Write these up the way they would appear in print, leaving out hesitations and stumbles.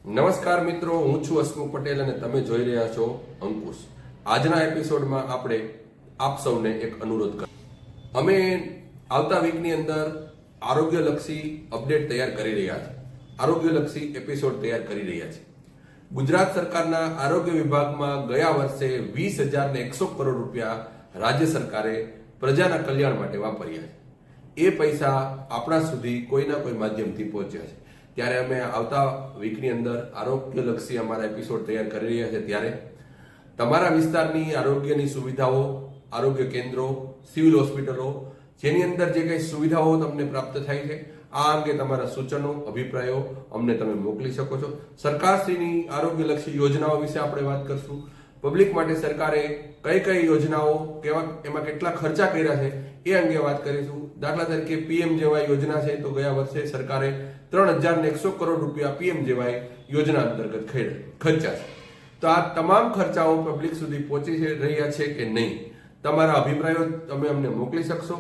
નમસ્કાર મિત્રો, હું છું હસમુખ પટેલ અને તમે જોઈ રહ્યા છો અંકુશ. આજના એપિસોડમાં આપણે આપ સૌને એક અનુરોધ કરીએ. અમે આવતા વીકની અંદર આરોગ્યલક્ષી અપડેટ તૈયાર કરી રહ્યા છીએ, આરોગ્યલક્ષી એપિસોડ તૈયાર કરી રહ્યા છીએ. ગુજરાત સરકારના આરોગ્ય વિભાગમાં ગયા વર્ષે 20,100 કરોડ રૂપિયા રાજ્ય સરકારે પ્રજાના કલ્યાણ માટે વાપર્યા છે. એ પૈસા આપણા સુધી કોઈના કોઈ માધ્યમથી પહોંચ્યા છે. ત્યારે અમે આવતા વીકની અંદર આરોગ્યલક્ષી અમારા એપિસોડ તૈયાર કરી રહ્યા છે. ત્યારે તમારા વિસ્તારની આરોગ્યની સુવિધાઓ, આરોગ્ય કેન્દ્રો, સિવિલ હોસ્પિટલો, જેની અંદર જે કંઈ સુવિધાઓ તમને પ્રાપ્ત થાય છે, આ અંગે તમારા સૂચનો, અભિપ્રાયો અમને તમે મોકલી શકો છો. સરકારશ્રીની આરોગ્યલક્ષી યોજનાઓ વિશે આપણે વાત કરશું. પબ્લિક માટે સરકારે કઈ કઈ યોજનાઓ, એમાં કેટલા ખર્ચા કર્યા છે એ અંગે વાત કરીશું. દાખલા તરીકે પીએમજેવાય યોજના છે, તો ગયા વર્ષે સરકારે 3,100 કરોડ રૂપિયા પીએમજેવાય યોજના અંતર્ગત ખર્ચા છે. તો આ તમામ ખર્ચાઓ પબ્લિક સુધી પહોંચી રહ્યા છે કે નહીં, તમારા અભિપ્રાયો તમે અમને મોકલી શકશો.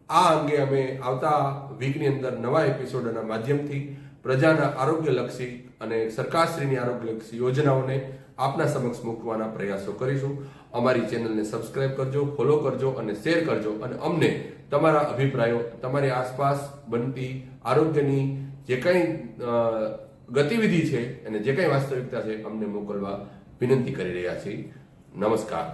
આ અંગે અમે આવતા વીકની અંદર નવા એપિસોડના માધ્યમથી પ્રજાના આરોગ્યલક્ષી અને સરકારશ્રીની આરોગ્યલક્ષી યોજનાઓને આપના સમક્ષ મૂકવાના પ્રયાસો કરીશું. અમારી ચેનલને સબસ્ક્રાઇબ કરજો, ફોલો કરજો અને શેર કરજો અને અમને તમારા અભિપ્રાયો, તમારી આસપાસ બનતી આરોગ્યની જે કંઈ ગતિવિધિ છે અને જે કંઈ વાસ્તવિકતા છે અમને મોકલવા વિનંતી કરી રહ્યા છીએ. નમસ્કાર.